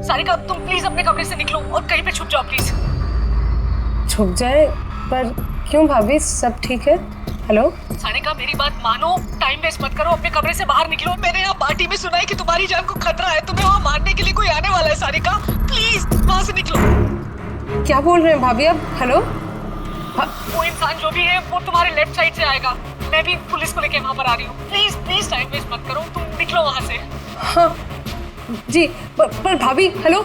सारिका तुम प्लीज अपने कमरे से निकलो और कहीं पे छुप जाओ प्लीज। छुप जाए? पर क्यों भाभी, सब ठीक है? हेलो सारिका मेरी बात मानो, टाइम वेस्ट मत करो, अपने कमरे से बाहर निकलो। मैंने यहाँ पार्टी में सुना है कि तुम्हारी जान को खतरा है, तुम्हें वहाँ मारने के लिए कोई आने वाला है। सारिका प्लीज वहाँ से निकलो। क्या बोल रहे हैं भाभी आप? हेलो वो इंसान जो भी है वो तुम्हारे लेफ्ट साइड से आएगा। मैं भी पुलिस को लेके वहाँ पर आ रही हूँ। प्लीज प्लीज टाइम वेस्ट मत करो, तुम निकलो वहाँ से। हाँ जी, पर भाभी हेलो।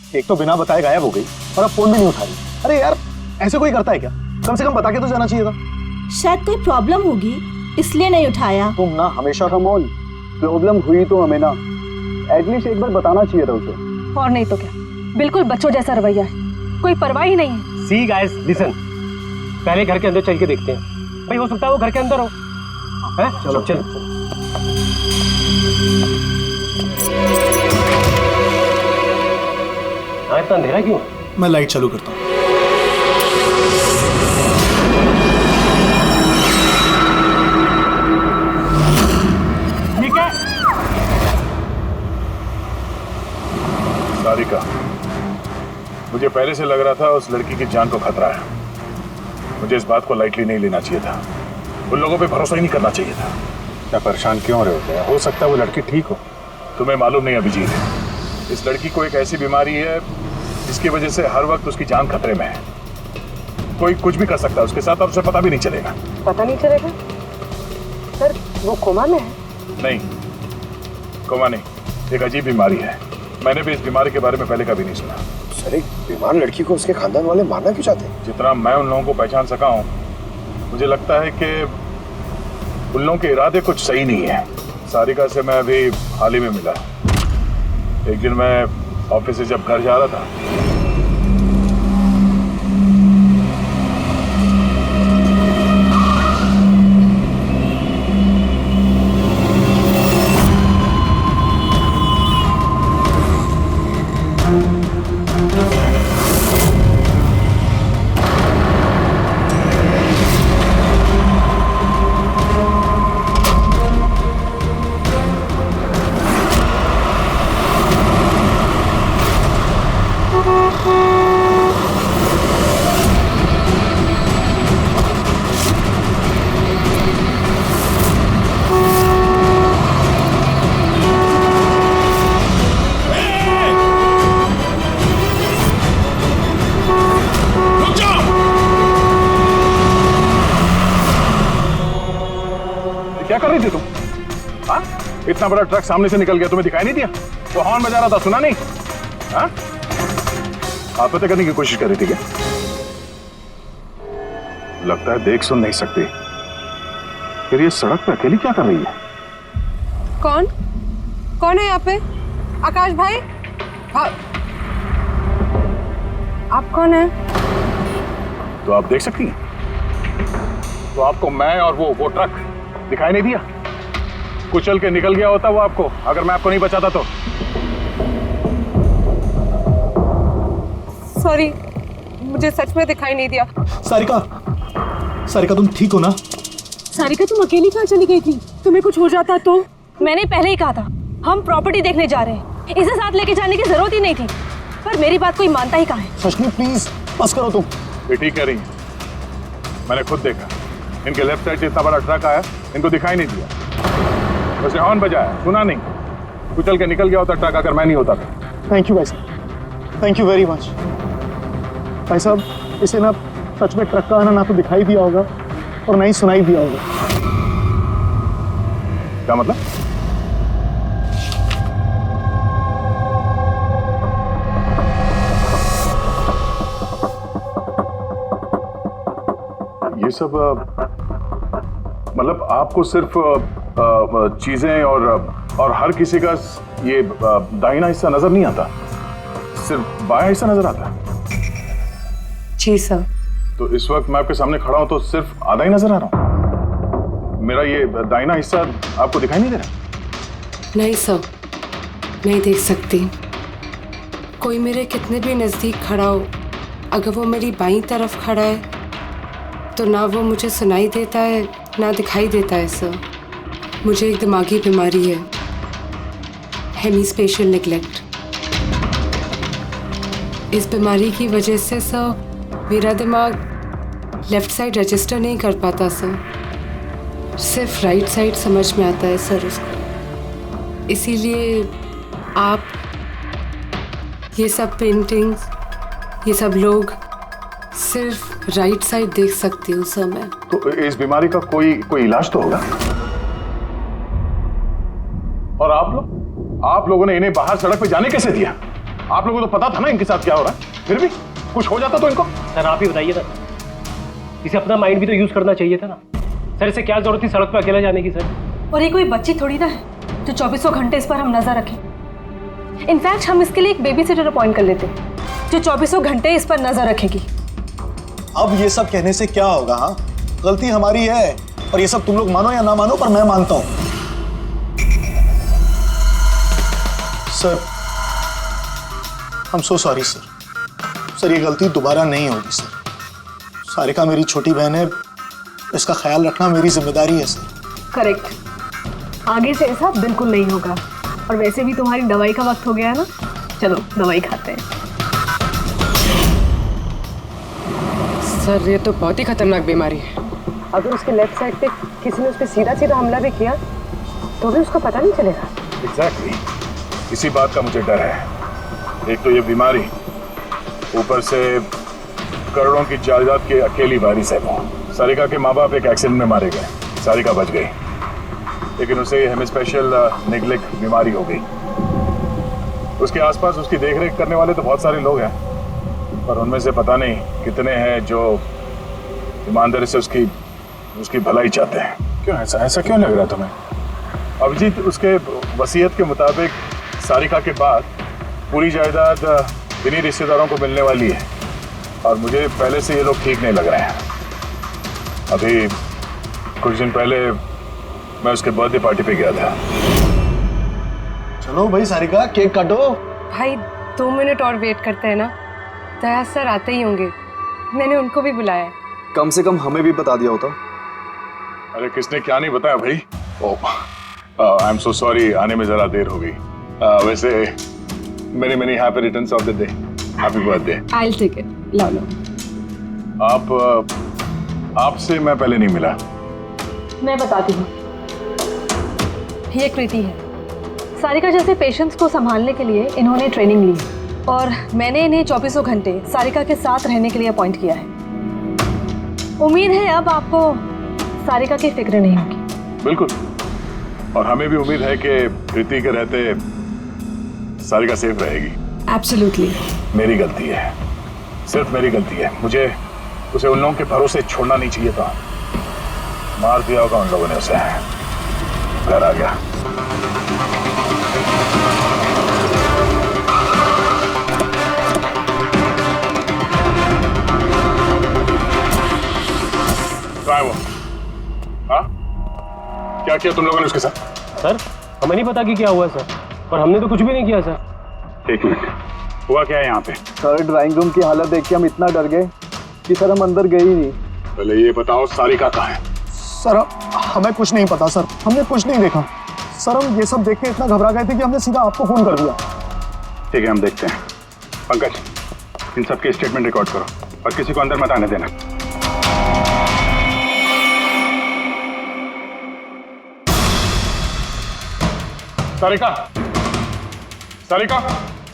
एक तो बिना बताए गायब हो गई और अब फोन भी नहीं उठा रही। अरे यार ऐसे कोई करता है क्या? कम से कम बता के तो जाना चाहिए था। शायद कोई प्रॉब्लम होगी इसलिए नहीं उठाया। तुम ना हमेशा का मौल, प्रॉब्लम हुई तो हमें ना एटलीस्ट एक बार बताना चाहिए था उसे। और नहीं तो क्या, बिल्कुल बच्चों जैसा रवैया है, कोई परवाह ही नहीं है। सी गाइस लिसन, पहले घर के अंदर चल के देखते हैं। भाई हो सकता है वो घर के अंदर हो। हैं? चलो चलो। हाँ इतना अंधेरा क्यों? मैं लाइट चालू करता हूँ। ठीक है। सारिका, मुझे पहले से लग रहा था उस लड़की की जान को खतरा है। मुझे इस बात को लाइटली नहीं लेना चाहिए था। उन लोगों पे भरोसा ही नहीं करना चाहिए था। क्या परेशान क्यों रहे हो? हो सकता है वो लड़की ठीक हो। तुम्हें मालूम नहीं अभिजीत, इस लड़की को एक ऐसी बीमारी है जिसकी वजह से हर वक्त उसकी जान खतरे में है। कोई कुछ भी कर सकता है उसके साथ और उसे पता भी नहीं चलेगा। पता नहीं चलेगा? सर वो कोमा में है? नहीं, कोमा नहीं, एक अजीब बीमारी है। मैंने भी इस बीमारी के बारे में पहले कभी नहीं सुना। सर एक बीमार लड़की को उसके खानदान वाले मारना क्यों चाहते हैं? जितना मैं उन लोगों को पहचान सका हूँ, मुझे लगता है कि उन लोगों के इरादे कुछ सही नहीं है। सारिका से मैं अभी हाल ही में मिला। एक दिन मैं ऑफिस से जब घर जा रहा था, क्या कर रही थी तुम? हाँ? इतना बड़ा ट्रक सामने से निकल गया, तुम्हें दिखाई नहीं दिया? वो हॉर्न बजा रहा था, सुना नहीं? हाँ? आत्महत्या करने की कोशिश कर रही थी क्या? लगता है देख सुन नहीं सकती। फिर ये सड़क पे अकेली क्या कर रही है? कौन कौन है यहाँ पे? आकाश भाई? आप कौन है? तो आप देख सकती हैं? तो आपको मैं और वो ट्रक दिखाई नहीं दिया? कुचल के निकल गया होता वो आपको, अगर मैं आपको नहीं बचाता तो। सॉरी, मुझे सच में दिखाई नहीं दिया। सारिका तुम ठीक हो ना? सारिका तुम अकेली कहाँ चली गई थी? तुम्हें कुछ हो जाता तो? मैंने पहले ही कहा था हम प्रॉपर्टी देखने जा रहे हैं, इसे साथ लेके जाने की जरूरत ही नहीं थी, पर मेरी बात कोई मानता ही कहाँ है। सचनी प्लीज बस करो तुम। ये ठीक कह रही है, मैंने खुद देखा। इनके लेफ्ट साइड से इतना बड़ा ट्रक आया, इनको दिखाई नहीं दिया। वैसे हॉर्न बजाया, सुना नहीं। कुचल के निकल गया होता ट्रक अगर मैं नहीं होता था। थैंक यू भाई साहब, थैंक यू वेरी मच। भाई साहब, इसे ना सच में ट्रक का आना ना तो दिखाई दिया होगा और ना ही सुनाई दिया होगा। क्या मतलब? ये सब मतलब आपको सिर्फ चीजें और हर किसी का ये दाहिना हिस्सा नजर नहीं आता, सिर्फ बायां हिस्सा नजर आता है? जी सर। तो इस वक्त मैं आपके सामने खड़ा हूं तो सिर्फ आधा ही नजर आ रहा हूं? मेरा ये दाहिना हिस्सा आपको दिखाई नहीं दे रहा? नहीं सर, नहीं देख सकती। कोई मेरे कितने भी नज़दीक खड़ा हो, अगर वो मेरी बाईं तरफ खड़ा है तो ना वो मुझे सुनाई देता है ना दिखाई देता है सर। मुझे एक दिमागी बीमारी है, हेमीस्पेशियल नेग्लेक्ट। इस बीमारी की वजह से सर मेरा दिमाग लेफ़्ट साइड रजिस्टर नहीं कर पाता सर, सिर्फ राइट साइड समझ में आता है सर उसको। इसीलिए आप ये सब पेंटिंग्स, ये सब लोग सिर्फ राइट साइड देख सकती हूँ सर मैं। तो इस बीमारी का कोई इलाज तो होगा? और आप लोगों ने इन्हें बाहर सड़क पे जाने कैसे दिया? आप लोगों को तो पता था ना इनके साथ क्या हो रहा है, फिर भी कुछ हो जाता तो इनको। सर आप ही बताइए ना, इसे अपना माइंड भी तो यूज करना चाहिए था ना। सर इसे क्या जरूरत थी सड़क पे अकेला जाने की? सर और ये कोई बच्ची थोड़ी ना है जो 24 घंटे इस पर हम नजर रखें। इनफैक्ट हम इसके लिए एक बेबी सिटर अपॉइंट कर लेते जो 24 घंटे इस पर नजर रखेगी। अब ये सब कहने से क्या होगा? हाँ, गलती हमारी है और ये सब तुम लोग मानो या ना मानो, पर मैं मानता हूं। Sir, I'm so sorry sir, ये गलती दोबारा नहीं होगी सर। सारिका मेरी छोटी बहन है, इसका ख्याल रखना मेरी जिम्मेदारी है सर। करेक्ट, आगे से ऐसा बिल्कुल नहीं होगा। और वैसे भी तुम्हारी दवाई का वक्त हो गया है ना, चलो दवाई खाते हैं। सर ये तो बहुत ही खतरनाक बीमारी है। अगर उसके लेफ्ट साइड पे किसी ने उस पर सीधा सीधा हमला भी किया तो भी उसको पता नहीं चलेगा। एग्जैक्टली, इसी बात का मुझे डर है। एक तो ये बीमारी, ऊपर से करोड़ों की जायदाद की अकेली वारिस है वो। सारिका के माँ बाप एक एक्सीडेंट में मारे गए, सारिका बच गई, लेकिन उसे हेमीस्पेशियल नेग्लेक्ट बीमारी हो गई। उसके आसपास उसकी देखरेख करने वाले तो बहुत सारे लोग हैं, पर उनमें से पता नहीं कितने हैं जो ईमानदारी से उसकी भलाई चाहते हैं। क्यों ऐसा क्यों लग रहा है तुम्हें? अभिजीत, उसके वसीयत के मुताबिक सारिका के बाद पूरी जायदाद इन्हीं रिश्तेदारों को मिलने वाली है, और मुझे पहले से ये लोग ठीक नहीं लग रहे हैं। अभी कुछ दिन पहले मैं उसके बर्थडे पार्टी पे गया था। चलो भाई सारिका, केक काटो। भाई 2 मिनट और वेट करते हैं ना, दया सर आते ही होंगे। मैंने उनको भी बुलाया है। कम से कम हमें भी बता दिया होता। अरे किसने क्या नहीं बताया भाई? आई एम सो सॉरी, आने में जरा देर हो गई। वैसे many happy returns of the day, happy birthday. I will take it, लो लो। आपसे मैं पहले नहीं मिला। मैं बताती हूँ, ये कृति है। सारिका जैसे पेशेंट्स को संभालने के लिए इन्होंने ट्रेनिंग ली और मैंने इन्हें 24 घंटे सारिका के साथ रहने के लिए अपॉइंट किया है। उम्मीद है अब आपको सारिका की फिक्र नहीं होगी। बिल्कुल, और हमें भी उम्मीद है कि कृति के रहते सारिका सेफ रहेगी। एब्सोल्युटली। मेरी गलती है, सिर्फ मेरी गलती है। मुझे उसे उन लोगों के भरोसे छोड़ना नहीं चाहिए था। मार दिया होगा उन लोगों ने उसे। घर आ गया। कहाँ है वो? हाँ, क्या किया तुम लोगों ने उसके साथ? सर हमें नहीं पता कि क्या हुआ सर, और हमने तो कुछ भी नहीं किया सर। एक मिनट, हुआ क्या है यहाँ पे? सर ड्राइंग रूम की हालत देख के हम इतना डर गए कि सर हम अंदर गए ही नहीं। पहले ये बताओ सारिका कहाँ है? सर हमें कुछ नहीं पता सर, हमने कुछ नहीं देखा सर। हम ये सब देख के इतना घबरा गए थे कि हमने सीधा आपको फोन कर दिया। ठीक है, हम देखते हैं। पंकज, इन सबके स्टेटमेंट रिकॉर्ड करो और किसी को अंदर मत आने देना। सारिका, सारिका,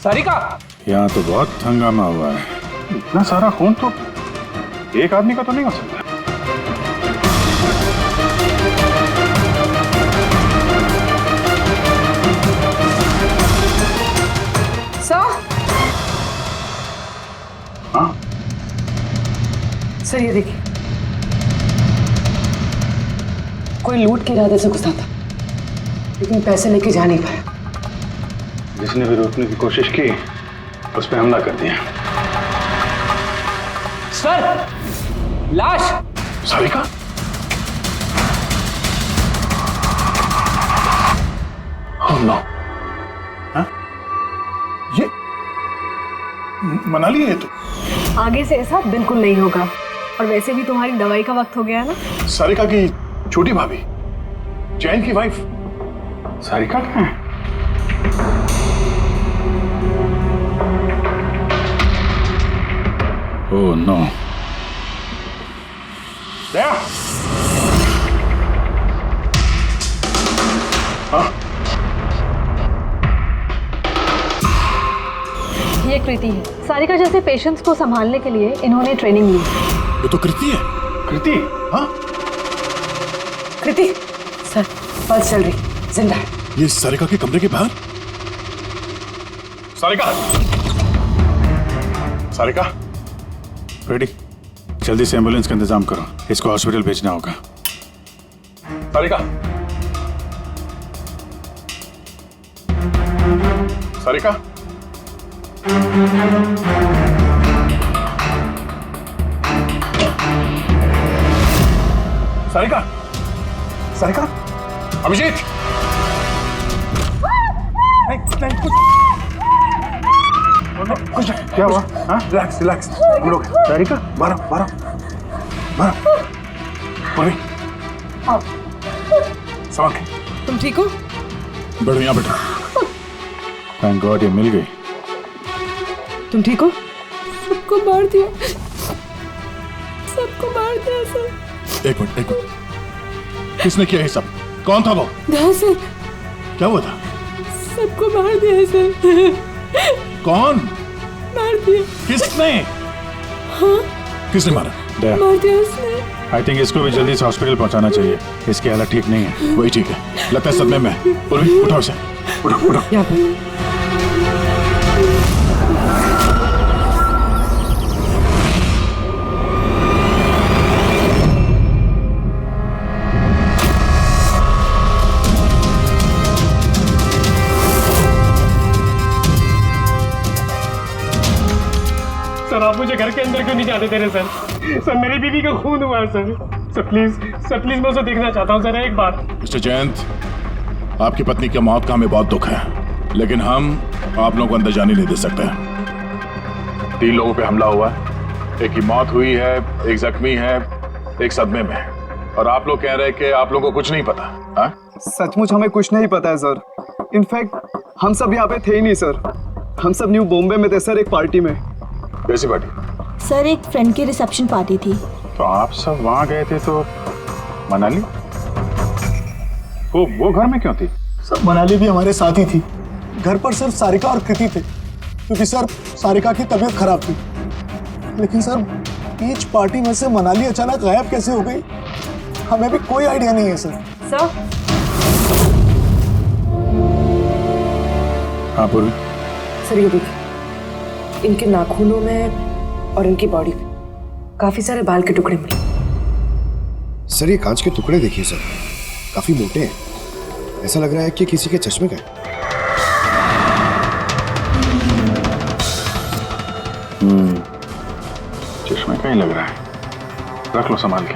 सारिका! यहाँ तो बहुत हंगामा हुआ है। इतना सारा खून तो एक आदमी का तो नहीं हो सकता। हाँ सर ये देखिए, कोई लूट के इरादे से घुसा था लेकिन पैसे लेके जा नहीं पाया। जिसने भी रोकने की कोशिश की उस पर हमला कर दिया। सर लाश। सारिका? Oh no! हाँ? ये मनाली है तो? आगे से ऐसा बिल्कुल नहीं होगा। और वैसे भी तुम्हारी दवाई का वक्त हो गया है ना। सारिका की छोटी भाभी, जैन की वाइफ सारिका कहाँ है? Oh no! दया! हाँ? ये कृति है। सारिका जैसे पेशेंट्स को संभालने के लिए इन्होंने ट्रेनिंग ली। ये तो कृति है। कृति? हाँ? कृति सर, पल्स चल रही, जिंदा है। ये सारिका के कमरे के बाहर। सारिका! सारिका? रेडी, जल्दी से एम्बुलेंस का इंतजाम करो, इसको हॉस्पिटल भेजना होगा। सारिका! सारिका? सारिका? सारिका? अभिजीत! कुछ क्या हुआ? हाँ? रिलैक्स रिलैक्स, हम लोग सारिका बारह संभाल के। तुम ठीक हो? बढ़िया बेटा, थैंक गॉड ये मिल गई। तुम ठीक हो? सबको मार दिया, सबको मार दिया सर। एक मिनट। किसने किया ये सब? कौन था वो? सर क्या हुआ था? सबको मार दिया सर। कौन? मार दिया। किसने? हाँ? किसने मारा? दया, मार दिया उसने। आई थिंक इसको भी जल्दी से हॉस्पिटल पहुंचाना चाहिए, इसकी हालत ठीक नहीं है। वही ठीक है, लगता है सदमे में है। पूर्वी उठाओ इसे, उठाओ। यहाँ पे सर आप मुझे घर के अंदर क्यों नहीं जाने दे रहे सर? सर मेरी बीवी का खून हुआ है सर। सर प्लीज मैं उसे देखना चाहता हूँ सर एक बार। मिस्टर जयंत, आपकी पत्नी की मौत का हमें बहुत दुख है, लेकिन हम आप लोगों को अंदर जाने नहीं दे सकते। 3 लोगों पे हमला हुआ है, एक की मौत हुई है, एक जख्मी है, एक सदमे में है। और आप लोग कह रहे हैं कि आप लोगों को कुछ नहीं पता। हाँ? सचमुच हमें कुछ नहीं पता है सर। इनफैक्ट हम सब यहाँ पे थे ही नहीं सर। हम सब न्यू बॉम्बे में थे सर, एक पार्टी में। कैसी पार्टी? सर एक फ्रेंड की रिसेप्शन पार्टी थी। तो आप सब वहां गए थे तो मनाली वो घर में क्यों थी? सर मनाली भी हमारे साथ ही थी। घर पर सिर्फ सारिका और कृति थे, क्योंकि सर सारिका की तबीयत खराब थी। लेकिन सर बीच पार्टी में से मनाली अचानक गायब कैसे हो गई, हमें भी कोई आइडिया नहीं है सर। सर हाँ पूर्वी। सर ये देखिए, इनके नाखूनों में और इनकी बॉडी में काफी सारे बाल के टुकड़े मिले। सर ये कांच के टुकड़े देखिए सर, काफी मोटे हैं। ऐसा लग रहा है कि किसी के चश्मे का है। चश्मे का ही लग रहा है। रख लो संभाल के।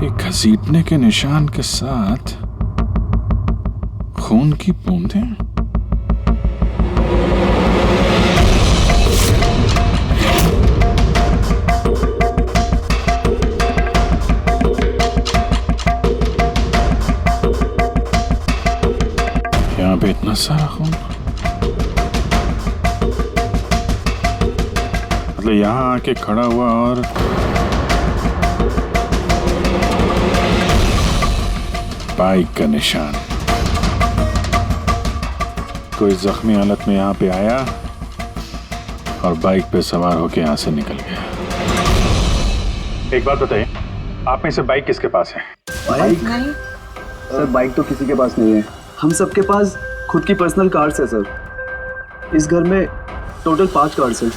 ये घसीटने के निशान के साथ खून की बूंदें। यहाँ पे इतना सारा खून, मतलब यहाँ आके खड़ा हुआ और बाइक का निशान। रात को इस जख्मी हालत में यहाँ पे आया और बाइक पे सवार होके यहाँ से निकल गया। एक बात बताइए, आप में से बाइक किसके पास है? बाइक? सर बाइक तो किसी के पास नहीं है। हम सबके पास खुद की पर्सनल कार्स है सर। इस घर में टोटल 5 कार्स हैं।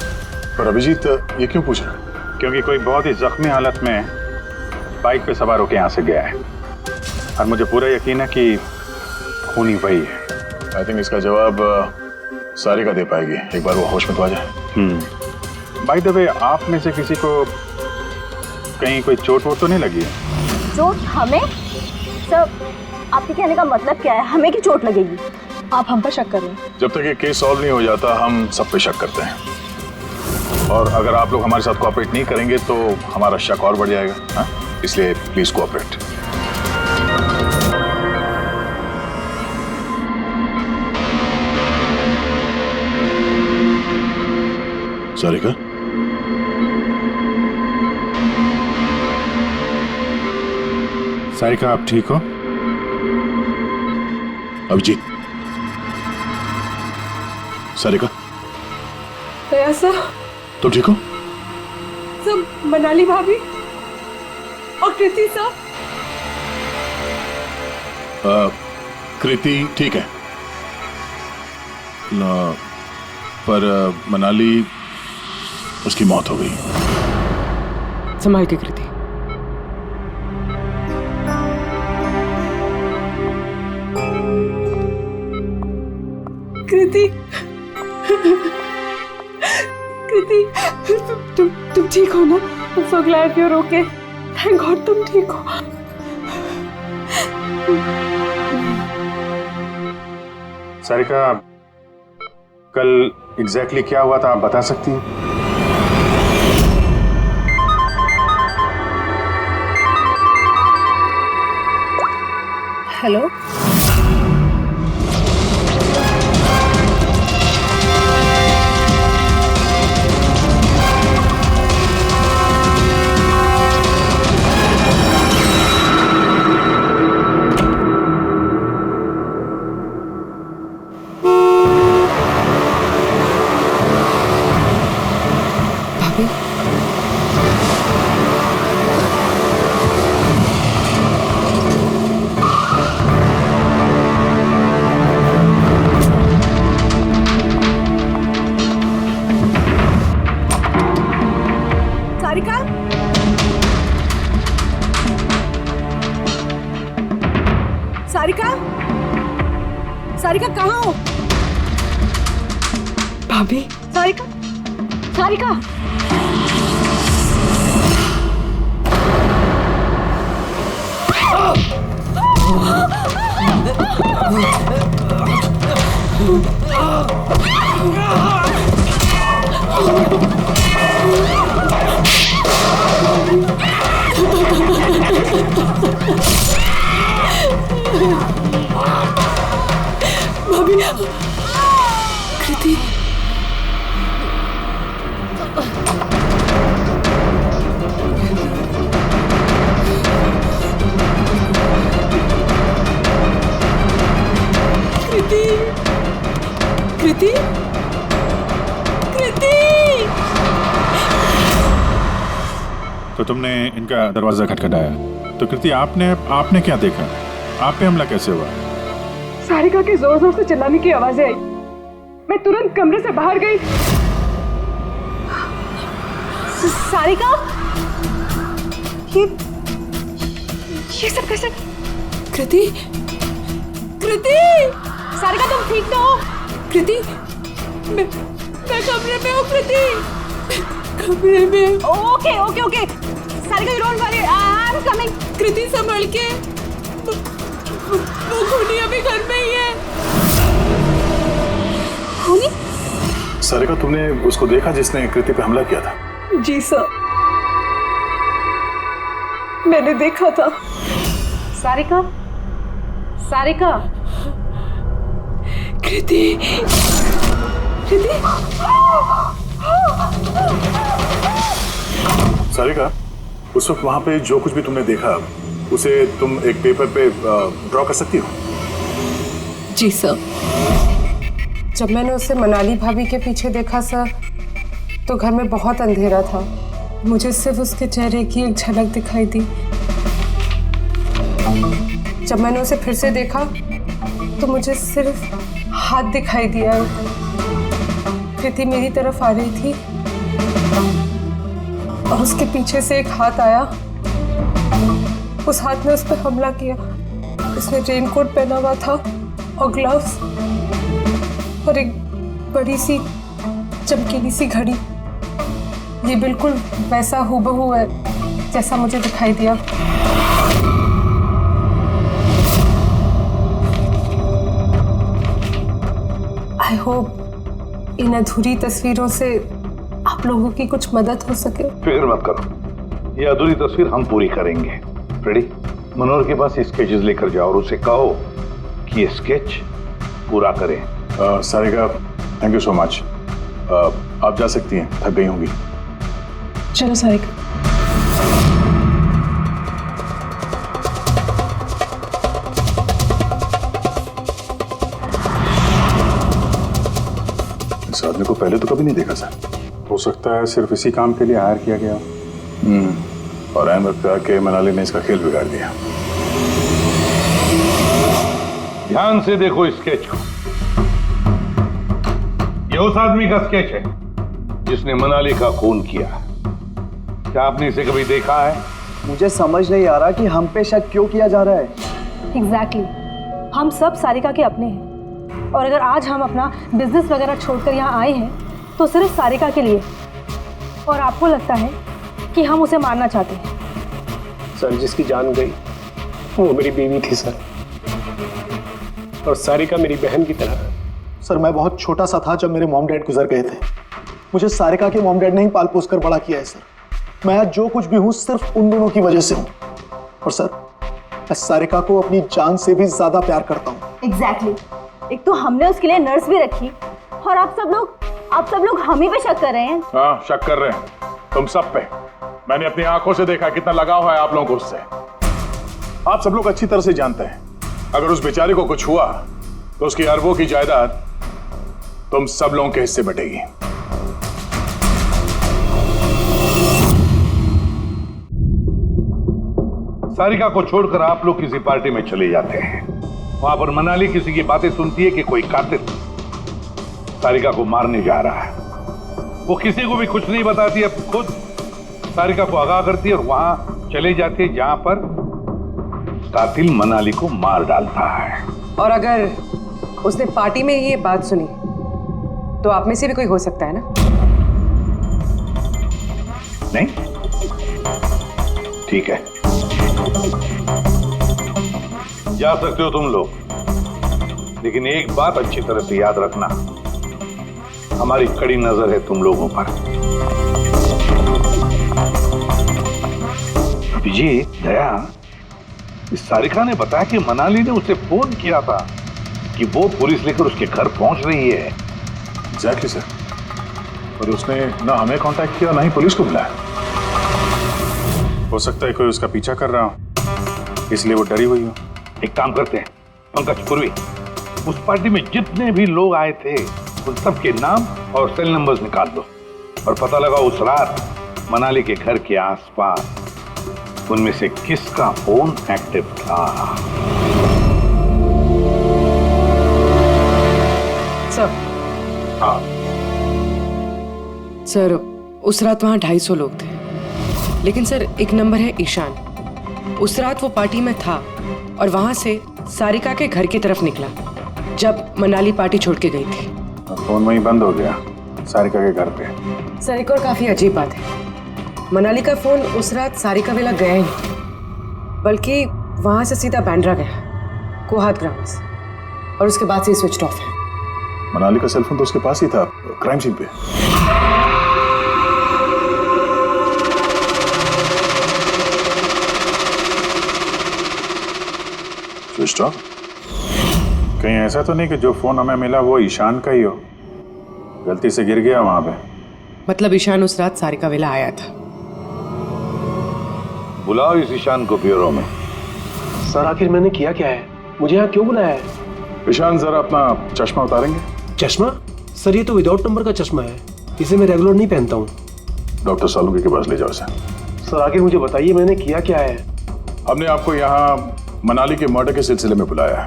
पर अभिजीत ये क्यों पूछ रहा है? क्योंकि कोई बहुत ही जख्मी हालत में बाइक पे सवार होके यहाँ से गया है और मुझे पूरा यकीन है कि खूनी वही है। आई थिंक इसका जवाब सारिका दे पाएगी। एक बार वो होश में तो आ जाए। बाय द वे, आप में से किसी को कहीं कोई चोट वोट तो नहीं लगी है? चोट हमें? सर आपके कहने का मतलब क्या है? हमें की चोट लगेगी? आप हम पर शक कर रहे हैं? जब तक ये केस सॉल्व नहीं हो जाता हम सब पे शक करते हैं, और अगर आप लोग हमारे साथ कोऑपरेट नहीं करेंगे तो हमारा शक और बढ़ जाएगा। हाँ? इसलिए प्लीज कोऑपरेट। सारिका, सारिका आप ठीक हो? अभिजीत, सारिका दया सर, तुम ठीक हो? सब मनाली भाभी और कृति सर। कृति ठीक है, पर मनाली, उसकी मौत हो गई। संभाल के कृति। कृति, कृति, तुम ठीक हो ना? I'm so glad you're okay. Thank God तुम ठीक हो। सारिका, कल एग्जैक्टली क्या हुआ था आप बता सकती हैं? हेलो, सारिका? सारिका? सारिका कहाँ हो? भाभी, सारिका? सारिका? भाभी, कृति, कृति, कृति, कृति। तो तुमने इनका दरवाजा खटखटाया, तो कृति आपने क्या देखा? आप पे हमला कैसे हुआ? सारिका के जोर जोर से चिल्लाने की आवाजें आई। मैं तुरंत कमरे से बाहर गई। सारिका? ये सब कैसे? कृति, कृति, सारिका तुम ठीक तो हो? कृति, मैं कमरे में हूँ। कृति, कमरे में। Okay okay okay Sarika, you don't worry, I am coming. Kriti संभल के, वो खूनी अभी घर में ही है। खूनी? सारिका, तुमने उसको देखा जिसने कृति पे हमला किया था? जी सर, मैंने देखा था। सारिका, सारिका, कृति, कृति। सारिका, उस वक्त वहां पे जो कुछ भी तुमने देखा उसे तुम एक पेपर पे ड्रॉ कर सकती हो? जी सर। जब मैंने उसे मनाली भाभी के पीछे देखा सर, तो घर में बहुत अंधेरा था। मुझे सिर्फ उसके चेहरे की एक झलक दिखाई दी। जब मैंने उसे फिर से देखा तो मुझे सिर्फ हाथ दिखाई दिया। कृति मेरी तरफ आ रही थी और उसके पीछे से एक हाथ आया। उस हाथ ने उस पर हमला किया। उसने रेनकोट पहना हुआ था और ग्लव्स और एक बड़ी सी चमकीली सी घड़ी। ये बिल्कुल वैसा हूबहू है जैसा मुझे दिखाई दिया। आई होप इन अधूरी तस्वीरों से आप लोगों की कुछ मदद हो सके। फिक्र मत करो, ये अधूरी तस्वीर हम पूरी करेंगे। फ्रेडी, मनोहर के पास स्केचेस लेकर जाओ और उसे कहो कि ये स्केच पूरा करे। Sarika, thank you so much. आप जा सकती हैं, थक गई होंगी। चलो सारिका। इस आदमी को पहले तो कभी नहीं देखा सर। हो सकता है सिर्फ इसी काम के लिए हायर किया गया। और अहम लगता है कि मनाली ने इसका खेल बिगाड़ दिया। ध्यान से देखो इस स्केच को। ये उस आदमी का स्केच है जिसने मनाली का खून किया। क्या आपने इसे कभी देखा है? मुझे समझ नहीं आ रहा कि हम पे शक क्यों किया जा रहा है। एग्जैक्टली, हम सब सारिका के अपने हैं और अगर आज हम अपना बिजनेस वगैरह छोड़कर यहाँ आए हैं तो सिर्फ सारिका के लिए। और आपको लगता है कि हम उसे मारना चाहते हैं? सर, जिसकी जान गई वो मेरी बीवी थी सर, और सारिका मेरी बहन की तरह। सर, मैं बहुत छोटा सा था जब मेरे मॉम डैड गुजर गए थे। मुझे सारिका के मॉम डैड ने ही पाल पोस कर बड़ा किया है सर। मैं आज जो कुछ भी हूँ सिर्फ उन दोनों की वजह से हूँ। और सर, मैं सारिका को अपनी जान से भी ज्यादा प्यार करता हूँ। एग्जैक्टली। एक तो हमने उसके लिए नर्स भी रखी और आप सब लोग हम ही पे शक कर रहे हैं। हाँ, शक कर रहे हैं तुम सब पे। मैंने अपनी आंखों से देखा कितना लगाव है आप लोगों को उससे। आप सब लोग अच्छी तरह से जानते हैं अगर उस बेचारे को कुछ हुआ तो उसकी अरबों की जायदाद तुम सब लोगों के हिस्से बटेगी। सारिका को छोड़कर आप लोग किसी पार्टी में चले जाते हैं। वहां पर मनाली किसी की बातें सुनती है कि कोई कातिल सारिका को मारने जा रहा है। वो किसी को भी कुछ नहीं बताती, अब खुद सारिका को आगाह करती है और वहां चले जाती है जहां पर कातिल मनाली को मार डालता है। और अगर उसने पार्टी में ये बात सुनी तो आप में से भी कोई हो सकता है ना? नहीं? ठीक है, जा सकते हो तुम लोग, लेकिन एक बात अच्छी तरह से याद रखना, हमारी कड़ी नजर है तुम लोगों पर। अभिजीत, दया, इस सारिका ने बताया कि मनाली ने उसे फोन किया था कि वो पुलिस लेकर उसके घर पहुंच रही है। एग्जैक्टली सर, और उसने ना हमें कांटेक्ट किया ना ही पुलिस को बुलाया। हो सकता है कोई उसका पीछा कर रहा हो, इसलिए वो डरी हुई हो। एक काम करते हैं पंकज, पूर्वी, उस पार्टी में जितने भी लोग आए थे उन सबके नाम और सेल नंबर्स निकाल दो और पता लगा उस रात मनाली के घर के आसपास उनमें से किसका फोन एक्टिव था। सर, हाँ सर, उस रात वहाँ 250 लोग थे, लेकिन सर एक नंबर है ईशान। उस रात वो पार्टी में था और वहाँ से सारिका के घर की तरफ निकला जब मनाली पार्टी छोड़ के गई थी। फोन वहीं बंद हो गया सारिका के घर पे। सर, एक और काफी अजीब बात है, मनाली का फोन उस रात सारिका विला गया ही नहीं, बल्कि वहाँ से सीधा बांद्रा गया, कोहात ग्राउंड्स, और उसके बाद से स्विच ऑफ है। मनाली का सेल फोन तो उसके पास ही था, क्राइम सीन पे। Switch off? कहीं ऐसा तो नहीं कि जो फोन हमें मिला वो ईशान का ही हो, गलती से गिर गया वहां पे? मतलब ईशान उस रात सारिका विला आया था। बुलाओ इस ईशान को ब्यूरो में। सर, आखिर मैंने किया क्या है? मुझे यहाँ क्यों बुलाया है? ईशान, जरा अपना चश्मा उतारेंगे? चश्मा? सर ये तो विदाउट नंबर का चश्मा है, इसे मैं रेगुलर नहीं पहनता हूँ। डॉक्टर सालुंके के पास ले जाओ इसे। सर आगे मुझे बताइए मैंने किया क्या है? हमने आपको यहाँ मनाली के मर्डर के सिलसिले में बुलाया है।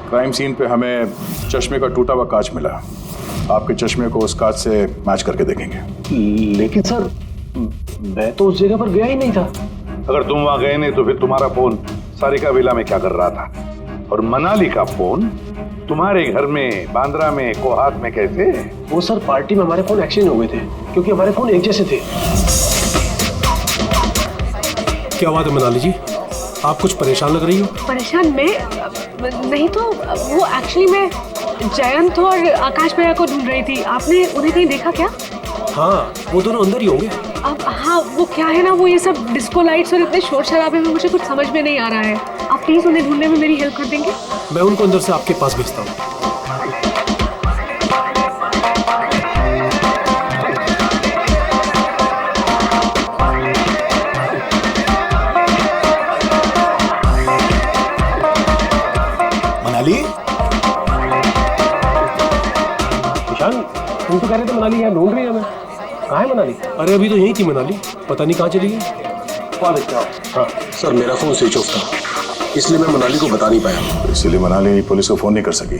क्राइम सीन पे हमें चश्मे का टूटा हुआ कांच मिला। आपके चश्मे को उस कांच से मैच करके देखेंगे। लेकिन सर मैं तो उस जगह पर गया ही नहीं था। अगर तुम वहां गए नहीं तो फिर तुम्हारा फोन सारिका विला में क्या कर रहा था? और मनाली का फोन तुम्हारे घर में, बांद्रा में, कोहात में कैसे? वो सर पार्टी में हमारे फोन एक्सचेंज हो गए थे क्योंकि हमारे फोन एक जैसे थे। क्या बात है मनाली जी, आप कुछ परेशान लग रही हो? परेशान मैं नहीं तो वो एक्चुअली मैं जयंत और आकाश भैया को ढूंढ रही थी। आपने उन्हें कहीं देखा क्या? हाँ वो दोनों अंदर ही होंगे। अब हाँ वो क्या है ना, वो ये सब डिस्को लाइट्स और इतने शोर शराबे में मुझे कुछ समझ में नहीं आ रहा है। आप प्लीज उन्हें ढूंढने में मेरी हेल्प कर देंगे? मैं उनको अंदर से आपके पास भेजता हूँ। मनाली, ईशान तुम तो कह रहे थे मनाली यहाँ ढूंढ रही है हमें। कहाँ है मनाली? अरे अभी तो यहीं थी मनाली, पता नहीं कहाँ चली गई। हाँ सर, मेरा फोन स्विच ऑफ था इसलिए मैं मनाली को बता नहीं पाया। इसलिए मनाली पुलिस को फोन नहीं कर सकी।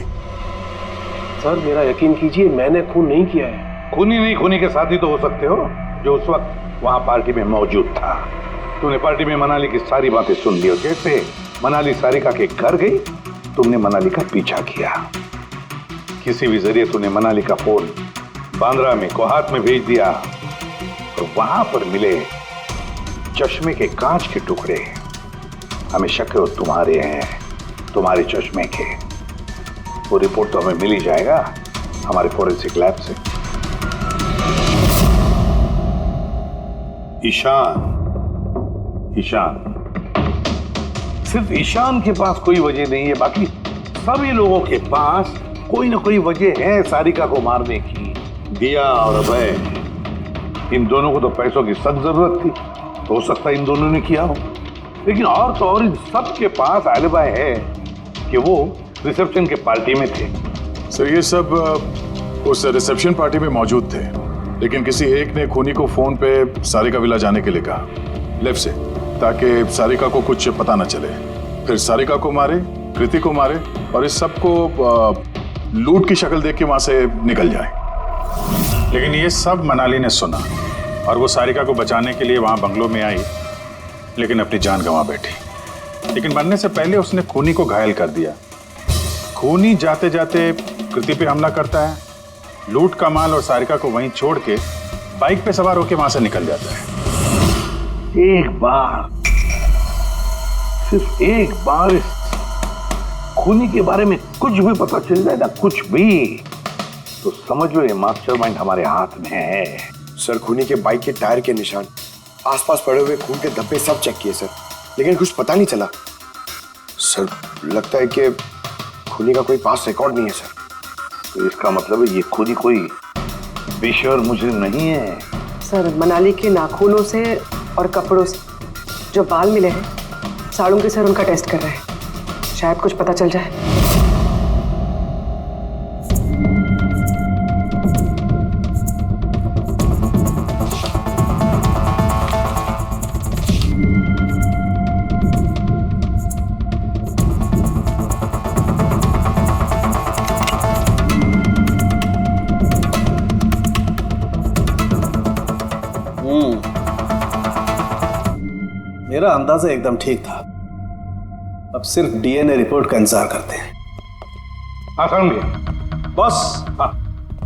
सर मेरा यकीन कीजिए मैंने खून नहीं किया है। खूनी नहीं, खूनी के साथी तो हो सकते हो जो उस वक्त वहां पार्टी में मौजूद था। तूने पार्टी में मनाली की सारी बातें सुन ली और जैसे मनाली सारिका के घर गई तुमने मनाली का पीछा किया। किसी भी जरिए तूने मनाली का फोन बांद्रा में, कोहात में भेज दिया और वहां पर मिले चश्मे के कांच के टुकड़े हमें शक है तुम्हारे हैं, तुम्हारे चश्मे के। वो रिपोर्ट तो हमें मिल ही जाएगा हमारे फोरेंसिक लैब से। ईशान सिर्फ ईशान के पास कोई वजह नहीं है, बाकी सभी लोगों के पास कोई ना कोई वजह है सारिका को मारने की। दिया और अभय, इन दोनों को तो पैसों की सख्त जरूरत थी, तो हो सकता है इन दोनों ने किया हो। लेकिन और तो और इन सब के पास एलिबाई है कि वो रिसेप्शन के पार्टी में थे। सर ये सब उस रिसेप्शन पार्टी में मौजूद थे, लेकिन किसी एक ने खूनी को फोन पे सारिका विला जाने के लिए कहा लेफ्ट से, ताकि सारिका को कुछ पता न चले। फिर सारिका को मारे, कृति को मारे और इस सब को लूट की शक्ल देख के वहां से निकल जाए। लेकिन ये सब मनाली ने सुना और वो सारिका को बचाने के लिए वहां बंगलों में आई, लेकिन अपनी जान गंवा बैठी। लेकिन मरने से पहले उसने खूनी को घायल कर दिया। खूनी जाते जाते कृति पे हमला करता है, लूट का माल और सारिका को वहीं छोड़ के बाइक पे सवार होकर वहां से निकल जाता है। एक बार, सिर्फ एक बार इस खूनी के बारे में कुछ भी पता चल जाए ना, कुछ भी, तो समझ लो ये मास्टरमाइंड हमारे हाथ में है। सर खूनी के बाइक के टायर के निशान, आसपास पड़े हुए खून के धब्बे सब चेक किए सर, लेकिन कुछ पता नहीं चला। सर लगता है कि खूनी का कोई पास रिकॉर्ड नहीं है सर। तो इसका मतलब है ये खूनी कोई पेशेवर मुजरिम नहीं है। सर मनाली के नाखूनों से और कपड़ों से जो बाल मिले हैं, सालुंके सर उनका टेस्ट कर रहे हैं, शायद कुछ पता चल जाए। मेरा अंदाजा एकदम ठीक था। अब सिर्फ डीएनए रिपोर्ट का इंतजार करते हैं। हाँ समझ गया बॉस। हाँ,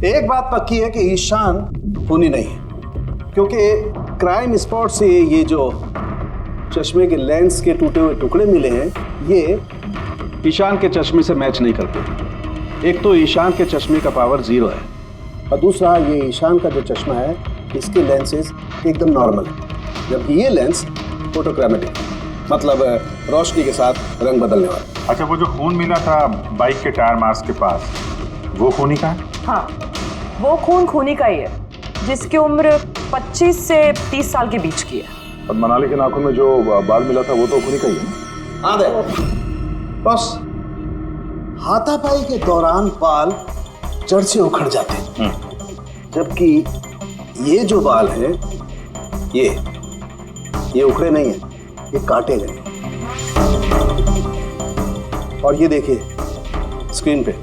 एक बात पक्की है कि ईशान खूनी नहीं है, क्योंकि क्राइम स्पॉट से ये जो चश्मे के लेंस के टूटे हुए टुकड़े मिले हैं, ये ईशान के चश्मे से मैच नहीं करते। एक तो ईशान के चश्मे का पावर 0 है और दूसरा ये ईशान का जो चश्मा है इसके लेंसेज एकदम नॉर्मल है, जबकि ये लेंस फोटोक्रोमेटिक, मतलब रोशनी के साथ रंग बदलने वाला। अच्छा, वो जो खून मिला था बाइक के टायर मार्क्स के पास, वो खूनी का है? हाँ, वो खून खूनी का ही है, जिसकी उम्र 25 से 30 साल के बीच की है। और मनाली के नाखून में जो बाल मिला था वो तो खूनी का ही है। हाँ देखो बस, हाथापाई के दौरान बाल जड़ से उखड़ जाते हैं, जबकि ये जो बाल हैं ये उखड़े नहीं हैं, ये काटे गए। और ये देखिए स्क्रीन पे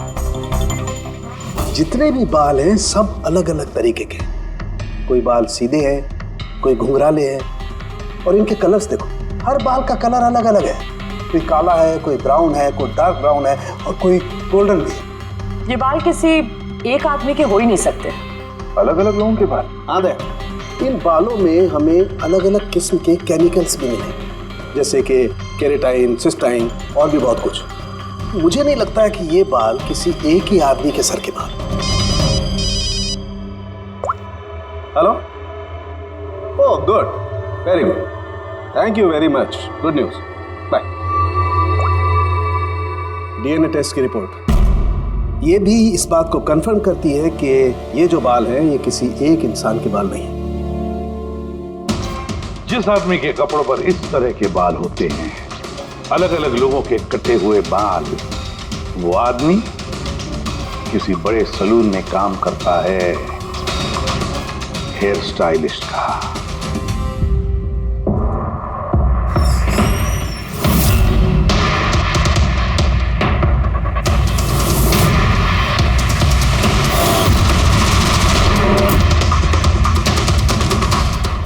जितने भी बाल हैं सब अलग अलग तरीके के। कोई बाल सीधे हैं, कोई घुंघराले हैं, और इनके कलर्स देखो, हर बाल का कलर अलग अलग है। कोई काला है, कोई ब्राउन है, कोई डार्क ब्राउन है, और कोई गोल्डन भी है। ये बाल किसी एक आदमी के हो ही नहीं सकते। अलग अलग लोगों के बाल। हाँ देख, इन बालों में हमें अलग अलग किस्म के केमिकल्स भी मिले, जैसे कि केराटिन, सिस्टाइन और भी बहुत कुछ। मुझे नहीं लगता है कि ये बाल किसी एक ही आदमी के सर के बाल। Hello, oh good, very good, thank you very much, good news, bye. DNA test की रिपोर्ट ये भी इस बात को कंफर्म करती है कि ये जो बाल हैं ये किसी एक इंसान के बाल नहीं है। जिस आदमी के कपड़ों पर इस तरह के बाल होते हैं, अलग अलग लोगों के कटे हुए बाल, वो आदमी किसी बड़े सलून में काम करता है, हेयर स्टाइलिस्ट का।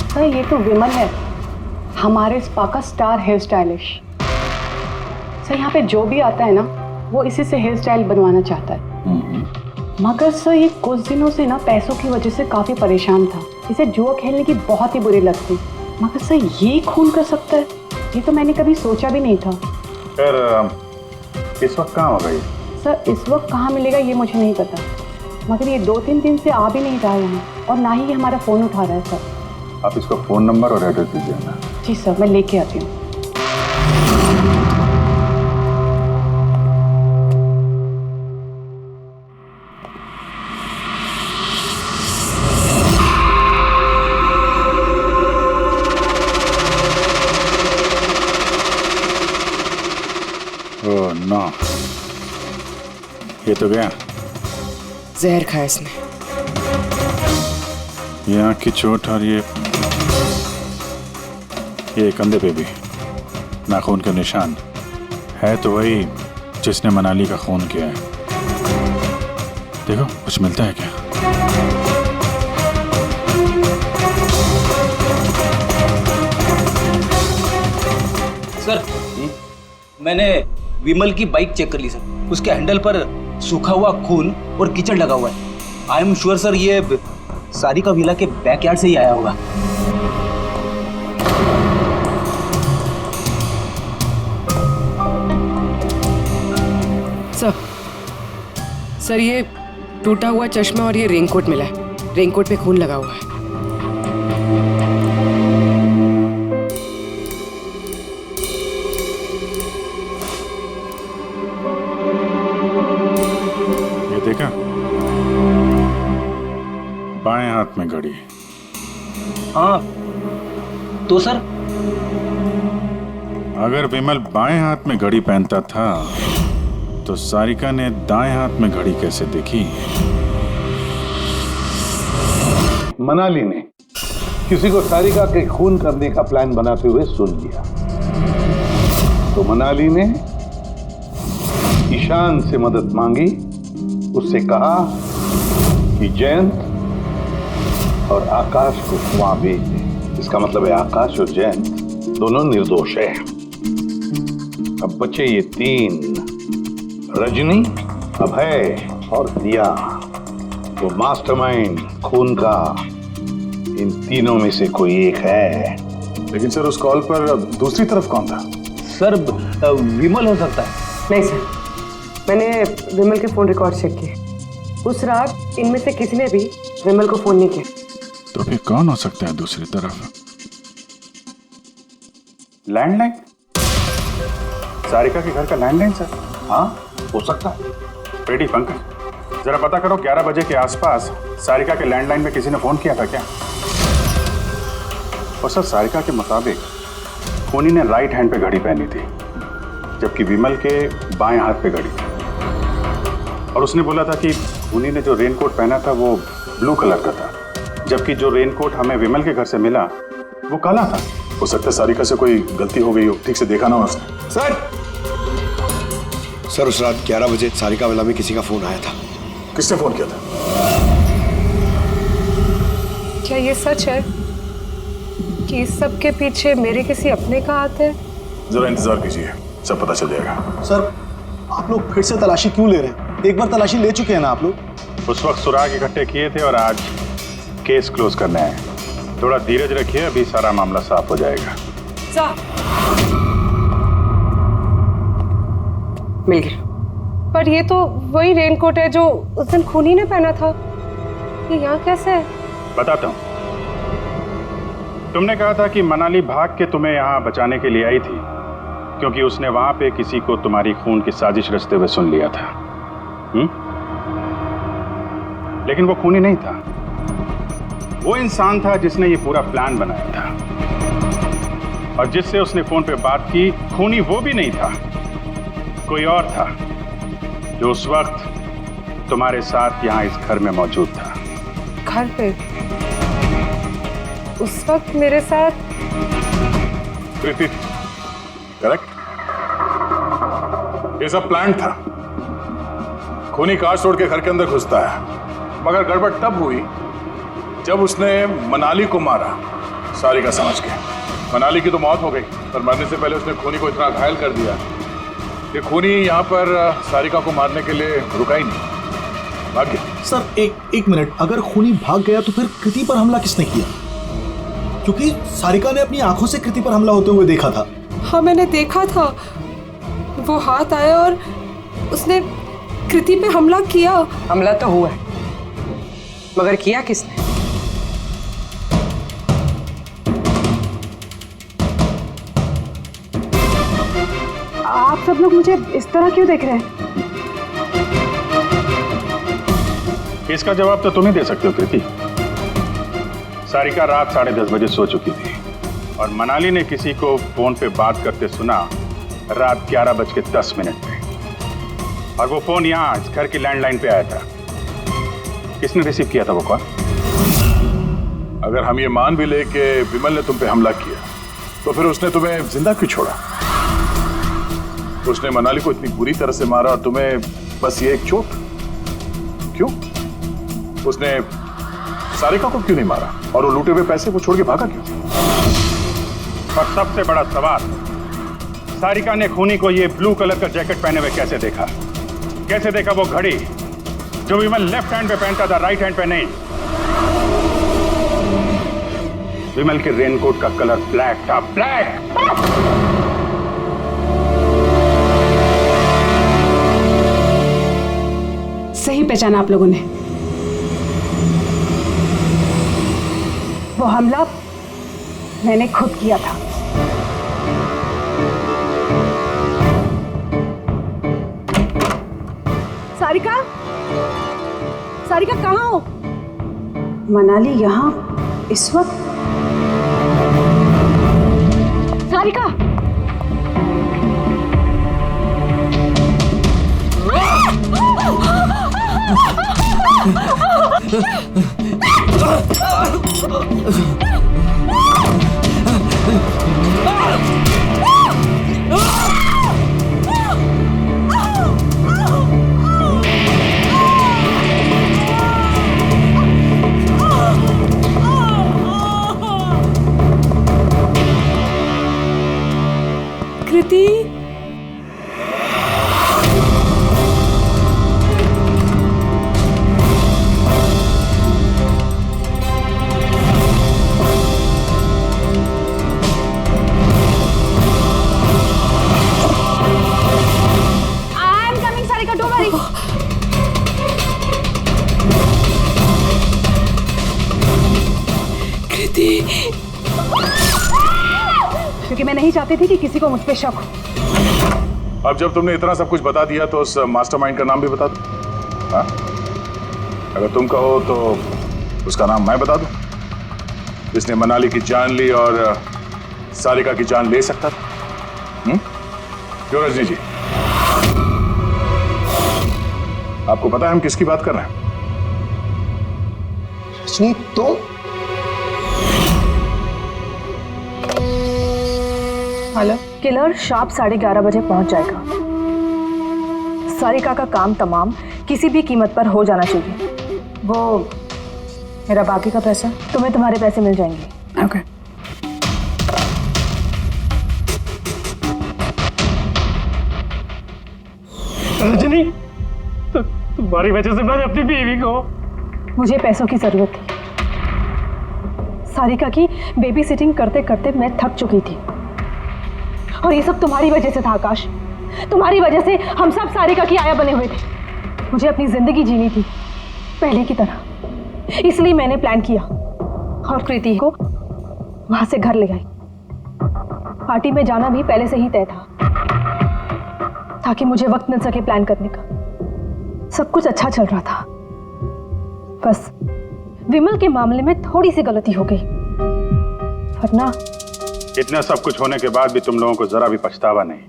सर ये तो विमल है, हमारे स्पा का स्टार हेयर स्टाइलिस्ट। सर यहाँ पे जो भी आता है ना वो इसी से हेयर स्टाइल बनवाना चाहता है। मगर सर ये कुछ दिनों से ना पैसों की वजह से काफ़ी परेशान था। इसे जुआ खेलने की बहुत ही बुरी लत थी। मगर सर ये खून कर सकता है, ये तो मैंने कभी सोचा भी नहीं था। फिर इस वक्त कहाँ होगा ये? सर इस वक्त कहाँ मिलेगा ये मुझे नहीं पता, मगर ये 2-3 दिन से आ भी नहीं रहा है यहाँ, और ना ही ये हमारा फ़ोन उठा रहा है। सर आप इसको फ़ोन नंबर और एड्रेस दीजिए ना। जी सर, मैं लेके आती हूँ। ओह नो, ये तो गया। जहर खाया इसने। ये आँख की चोट और ये कंधे पे भी नाखून के निशान है, तो वही जिसने मनाली का खून किया है। देखो कुछ मिलता है क्या? सर मैंने विमल की बाइक चेक कर ली सर, उसके हैंडल पर सूखा हुआ खून और कीचड़ लगा हुआ है। आई एम श्योर सर ये सारिका विला के बैकयार्ड से ही आया होगा। सर ये टूटा हुआ चश्मा और ये रेनकोट मिला है। रेनकोट पे खून लगा हुआ है। ये देखा, बाएं हाथ में घड़ी। हाँ तो सर अगर विमल बाएं हाथ में घड़ी पहनता था तो सारिका ने दाएं हाथ में घड़ी कैसे देखी? मनाली ने किसी को सारिका के खून करने का प्लान बनाते हुए सुन लिया, तो मनाली ने ईशान से मदद मांगी। उससे कहा कि जयंत और आकाश को वहां भेज दे। इसका मतलब है आकाश और जयंत दोनों निर्दोष हैं। अब बचे ये 3, रजनी, अभय और दिया। वो मास्टरमाइंड खून का इन तीनों में से कोई एक है। लेकिन सर उस कॉल पर दूसरी तरफ कौन था? सर विमल हो सकता है। नहीं सर, मैंने विमल के फोन रिकॉर्ड चेक किए। उस रात इनमें से किसी ने भी विमल को फोन नहीं किया। तो फिर कौन हो सकता है दूसरी तरफ? लैंडलाइन? सारिका के घर का लैंडलाइन सर? हाँ हो सकता है। रेडी पंकज, जरा पता करो 11 बजे के आसपास सारिका के लैंडलाइन में किसी ने फोन किया था क्या? और सर सारिका के मुताबिक खूनी ने राइट हैंड पे घड़ी पहनी थी, जबकि विमल के बाएं हाथ पे घड़ी थी। और उसने बोला था कि खूनी ने जो रेनकोट पहना था वो ब्लू कलर का था, जबकि जो रेनकोट हमें विमल के घर से मिला वो काला था। हो सकता है सारिका से कोई गलती हो गई हो, ठीक से देखा ना उसने। सर उस रात 11 बजे सारिका विला में किसी का फोन आया था। किसने फोन किया था? क्या ये सच है कि इस सब के पीछे मेरे किसी अपने का हाथ है? जरा इंतजार कीजिए, सब पता चल जाएगा। सर आप लोग फिर से तलाशी क्यों ले रहे हैं? एक बार तलाशी ले चुके हैं ना आप लोग। उस वक्त सुराग इकट्ठे किए थे और आज केस क्लोज करने आए। थोड़ा धीरज रखिए, अभी सारा मामला साफ हो जाएगा। मिल गया। पर ये तो वही रेनकोट है जो उस दिन खूनी ने पहना था। ये यहाँ कैसे है? बताता हूँ। तुमने कहा था कि मनाली भाग के तुम्हें यहाँ बचाने के लिए आई थी, क्योंकि उसने वहां पे किसी को तुम्हारी खून की साजिश रचते हुए सुन लिया था। लेकिन वो खूनी नहीं था, वो इंसान था जिसने ये पूरा प्लान बनाया था। और जिससे उसने फोन पे बात की, खूनी वो भी नहीं था, कोई और था जो उस वक्त तुम्हारे साथ यहाँ इस घर में मौजूद था। घर पे? उस वक्त मेरे साथ? प्रीति, करेक्ट। ये सब प्लान था। खूनी कार छोड़ के घर के अंदर घुसता है, मगर गड़बड़ तब हुई जब उसने मनाली को मारा, सारिका समझ के। मनाली की तो मौत हो गई, पर मरने से पहले उसने खूनी को इतना घायल कर दिया कि खूनी यहाँ पर सारिका को मारने के लिए रुका ही नहीं, भाग गया। सर एक मिनट, अगर खूनी भाग गया तो फिर कृति पर हमला किसने किया? क्योंकि सारिका ने अपनी आंखों से कृति पर हमला होते हुए देखा था। हाँ, मैंने देखा था। वो हाथ आया और उसने कृति पे हमला किया। हमला तो हुआ है, मगर किया किसने? आप सब लोग मुझे इस तरह क्यों देख रहे हैं? इसका जवाब तो तुम ही दे सकते हो कृति। सारिका रात 10:30 बजे सो चुकी थी और मनाली ने किसी को फोन पे बात करते सुना रात 11:10 पे, और वो फोन यहाँ इस घर की लैंडलाइन पे आया था। किसने रिसीव किया था वो कॉल? अगर हम ये मान भी ले कि विमल ने तुम पे हमला किया, तो फिर उसने तुम्हें जिंदा क्यों छोड़ा? उसने मनाली को इतनी बुरी तरह से मारा और तुम्हें बस ये एक चोट? क्यों? उसने सारिका को क्यों नहीं मारा? और वो लूटे हुए पैसे वो छोड़ के भागा क्यों? और सबसे बड़ा सवाल, सारिका ने खूनी को ये ब्लू कलर का जैकेट पहने हुए कैसे देखा? कैसे देखा वो घड़ी जो विमल लेफ्ट हैंड पे पहनता था, राइट हैंड पे नहीं? विमल के रेनकोट का कलर ब्लैक था, ब्लैक। सही पहचाना आप लोगों ने। वो हमला मैंने खुद किया था। सारिका, सारिका कहाँ हो? मनाली यहाँ इस वक्त? सारिका, कृति, क्योंकि मैं नहीं चाहती थी कि किसी को मुझ पे शक हो। अब जब तुमने इतना सब कुछ बता दिया तो उस मास्टरमाइंड का नाम भी बता दो। हाँ? अगर तुम कहो तो उसका नाम मैं बता दूं, जिसने मनाली की जान ली और सारिका की जान ले सकता था। क्यों रजनी जी, आपको पता है हम किसकी बात कर रहे हैं? रजनी तुम? हेलो, किलर शार्प 11:30 बजे पहुंच जाएगा। सारिका का काम तमाम किसी भी कीमत पर हो जाना चाहिए। वो मेरा बाकी का पैसा, तुम्हें तुम्हारे पैसे मिल जाएंगे। ओके। रजनी, तो तुम्हारी वजह से मैंने अपनी बीवी को। मुझे पैसों की जरूरत थी। सारिका की बेबी सिटिंग करते करते मैं थक चुकी थी, और ये सब तुम्हारी वजह से था आकाश। तुम्हारी वजह से हम सब सारिका की आया बने हुए थे। मुझे अपनी जिंदगी जीनी थी पहले की तरह, इसलिए मैंने प्लान किया और कृति को वहां से घर ले आई। पार्टी में जाना भी पहले से ही तय था, ताकि मुझे वक्त मिल सके प्लान करने का। सब कुछ अच्छा चल रहा था, बस विमल के मामले में थोड़ी सी गलती हो गई, वरना इतना सब कुछ होने के बाद भी तुम लोगों को जरा भी पछतावा नहीं,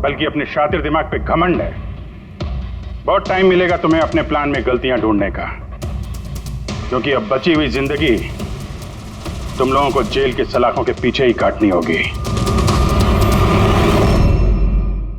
बल्कि अपने शातिर दिमाग पे घमंड है। बहुत टाइम मिलेगा तुम्हें अपने प्लान में गलतियां ढूंढने का, क्योंकि अब बची हुई जिंदगी तुम लोगों को जेल के सलाखों के पीछे ही काटनी होगी।